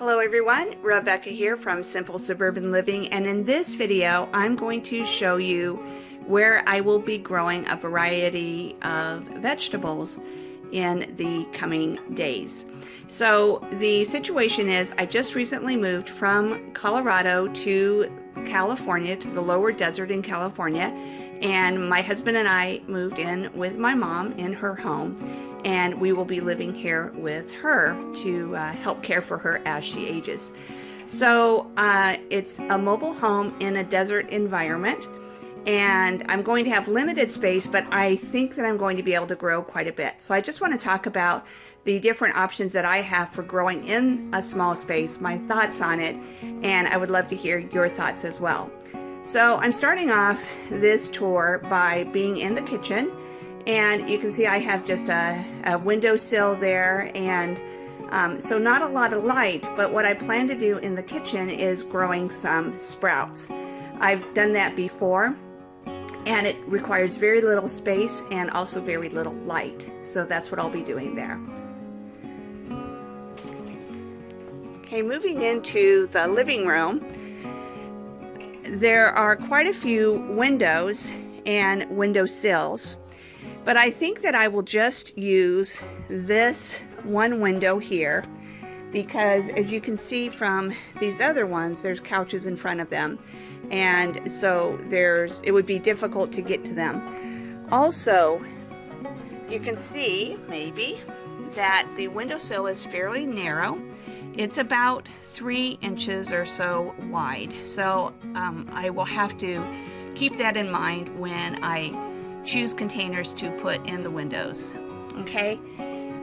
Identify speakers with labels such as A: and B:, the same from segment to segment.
A: Hello everyone, Rebecca here from Simple Suburban Living, and in this video I'm going to show you where I will be growing a variety of vegetables in the coming days. So the situation is I just recently moved from Colorado to California, to the lower desert in California, and my husband and I moved in with my mom in her home, and we will be living here with her to help care for her as she ages. So it's a mobile home in a desert environment, and I'm going to have limited space, but I think that I'm going to be able to grow quite a bit. So I just want to talk about the different options that I have for growing in a small space, my thoughts on it, and I would love to hear your thoughts as well. So I'm starting off this tour by being in the kitchen, and you can see I have just a windowsill there, and so not a lot of light, but what I plan to do in the kitchen is growing some sprouts. I've done that before, and it requires very little space and also very little light, so that's what I'll be doing there. Okay, moving into the living room, there are quite a few windows and windowsills, but I think that I will just use this one window here because, as you can see from these other ones, there's couches in front of them, and so it would be difficult to get to them. Also, you can see maybe that the windowsill is fairly narrow. It's about 3 inches or so wide, so I will have to keep that in mind when I choose containers to put in the windows. Okay,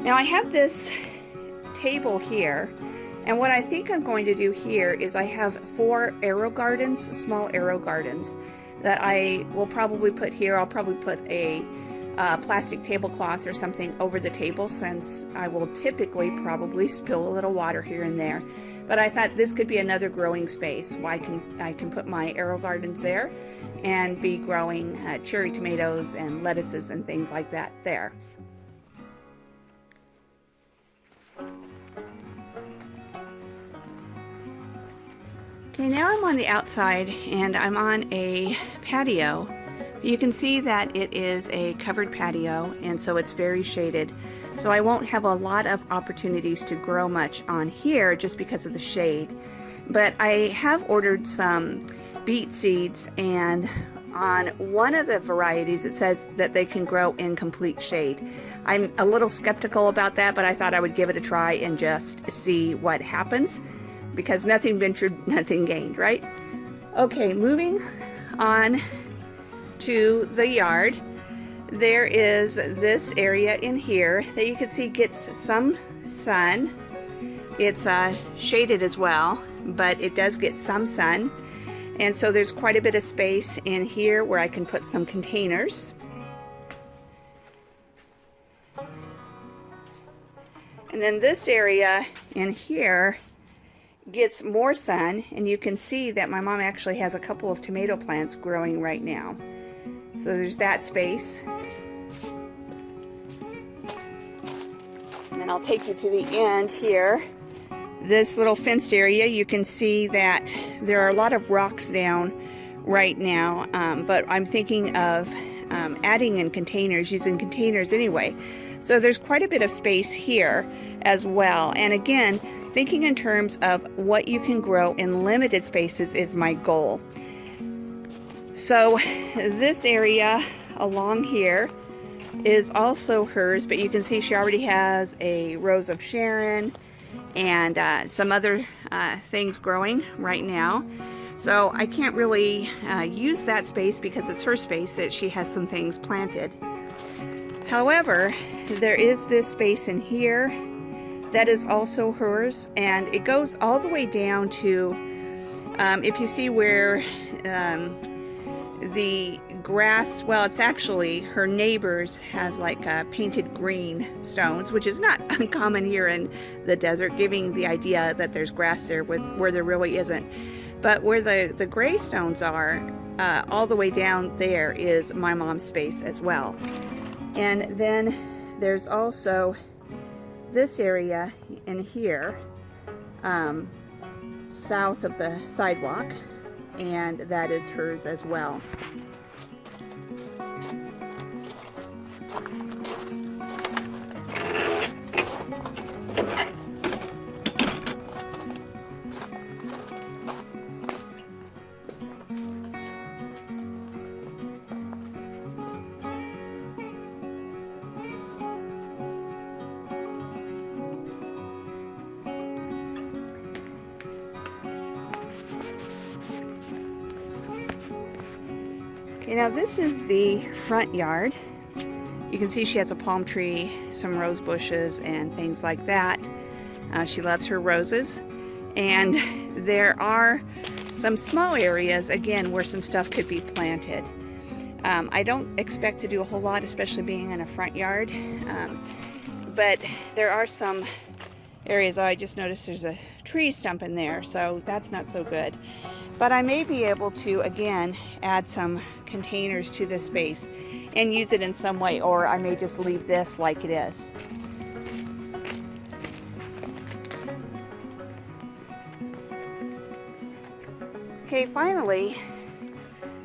A: now I have this table here, and what I think I'm going to do here is I have 4 arrow gardens, small arrow gardens, that I will probably put here. I'll probably put a plastic tablecloth or something over the table, since I will typically probably spill a little water here and there. But I thought this could be another growing space. I can put my arrow gardens there and be growing cherry tomatoes and lettuces and things like that there. Okay, now I'm on the outside and I'm on a patio. You can see that it is a covered patio, and so it's very shaded. So I won't have a lot of opportunities to grow much on here just because of the shade. But I have ordered some beet seeds, and on one of the varieties it says that they can grow in complete shade. I'm a little skeptical about that, but I thought I would give it a try and just see what happens, because nothing ventured, nothing gained, right? Okay, moving on to the yard. There is this area in here that you can see gets some sun. It's shaded as well, but it does get some sun, and so there's quite a bit of space in here where I can put some containers. And then this area in here gets more sun, and you can see that my mom actually has a couple of tomato plants growing right now. So there's that space. And then I'll take you to the end here. This little fenced area, you can see that there are a lot of rocks down right now, but I'm thinking of adding in containers, using containers anyway. So there's quite a bit of space here as well. And again, thinking in terms of what you can grow in limited spaces is my goal. So this area along here is also hers, but you can see she already has a Rose of Sharon and some other things growing right now. So I can't really use that space because it's her space that she has some things planted. However, there is this space in here that is also hers, and it goes all the way down to, if you see where the grass, well, it's actually her neighbor's has like painted green stones, which is not uncommon here in the desert, giving the idea that there's grass there where there really isn't. But where the gray stones are, all the way down there is my mom's space as well. And then there's also this area in here south of the sidewalk, and that is hers as well. Okay, now this is the front yard. You can see she has a palm tree, some rose bushes, and things like that. She loves her roses. And there are some small areas, again, where some stuff could be planted. I don't expect to do a whole lot, especially being in a front yard. But there are some areas. Oh, I just noticed there's a tree stump in there, so that's not so good. But I may be able to, again, add some containers to this space and use it in some way, or I may just leave this like it is. Okay, finally,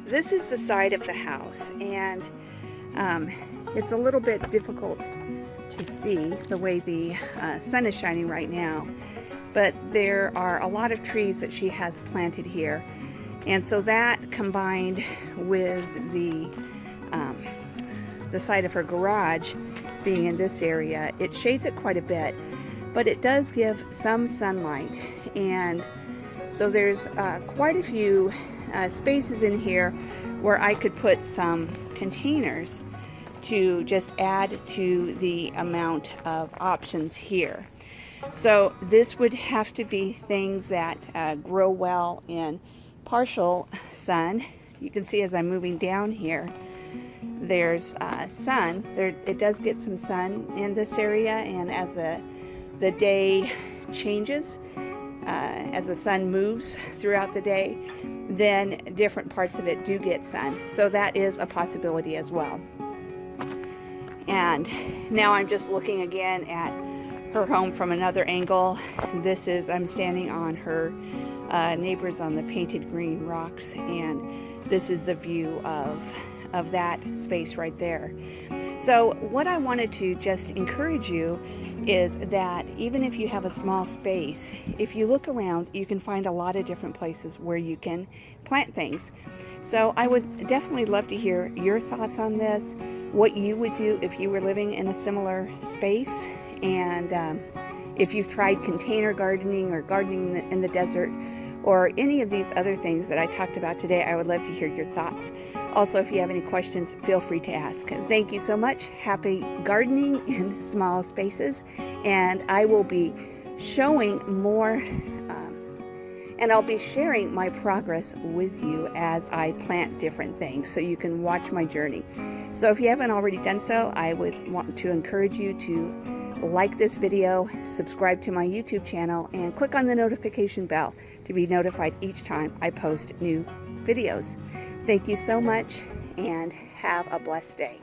A: this is the side of the house, and it's a little bit difficult to see the way the sun is shining right now. But there are a lot of trees that she has planted here, and so that combined with the side of her garage being in this area, it shades it quite a bit, but it does give some sunlight. And so there's quite a few spaces in here where I could put some containers to just add to the amount of options here. So this would have to be things that grow well in partial sun. You can see as I'm moving down here, there's sun. It does get some sun in this area, and as the day changes, as the sun moves throughout the day, then different parts of it do get sun. So that is a possibility as well. And now I'm just looking again at her home from another angle. This is, I'm standing on her neighbors on the painted green rocks, and this is the view of that space right there. So what I wanted to just encourage you is that even if you have a small space, if you look around, you can find a lot of different places where you can plant things. So I would definitely love to hear your thoughts on this, what you would do if you were living in a similar space. And if you've tried container gardening or gardening in the desert or any of these other things that I talked about today, I would love to hear your thoughts. Also, if you have any questions, feel free to ask. Thank you so much. Happy gardening in small spaces. And I will be showing more and I'll be sharing my progress with you as I plant different things, so you can watch my journey. So if you haven't already done so, I would want to encourage you to like this video, subscribe to my YouTube channel, and click on the notification bell to be notified each time I post new videos. Thank you so much, and have a blessed day.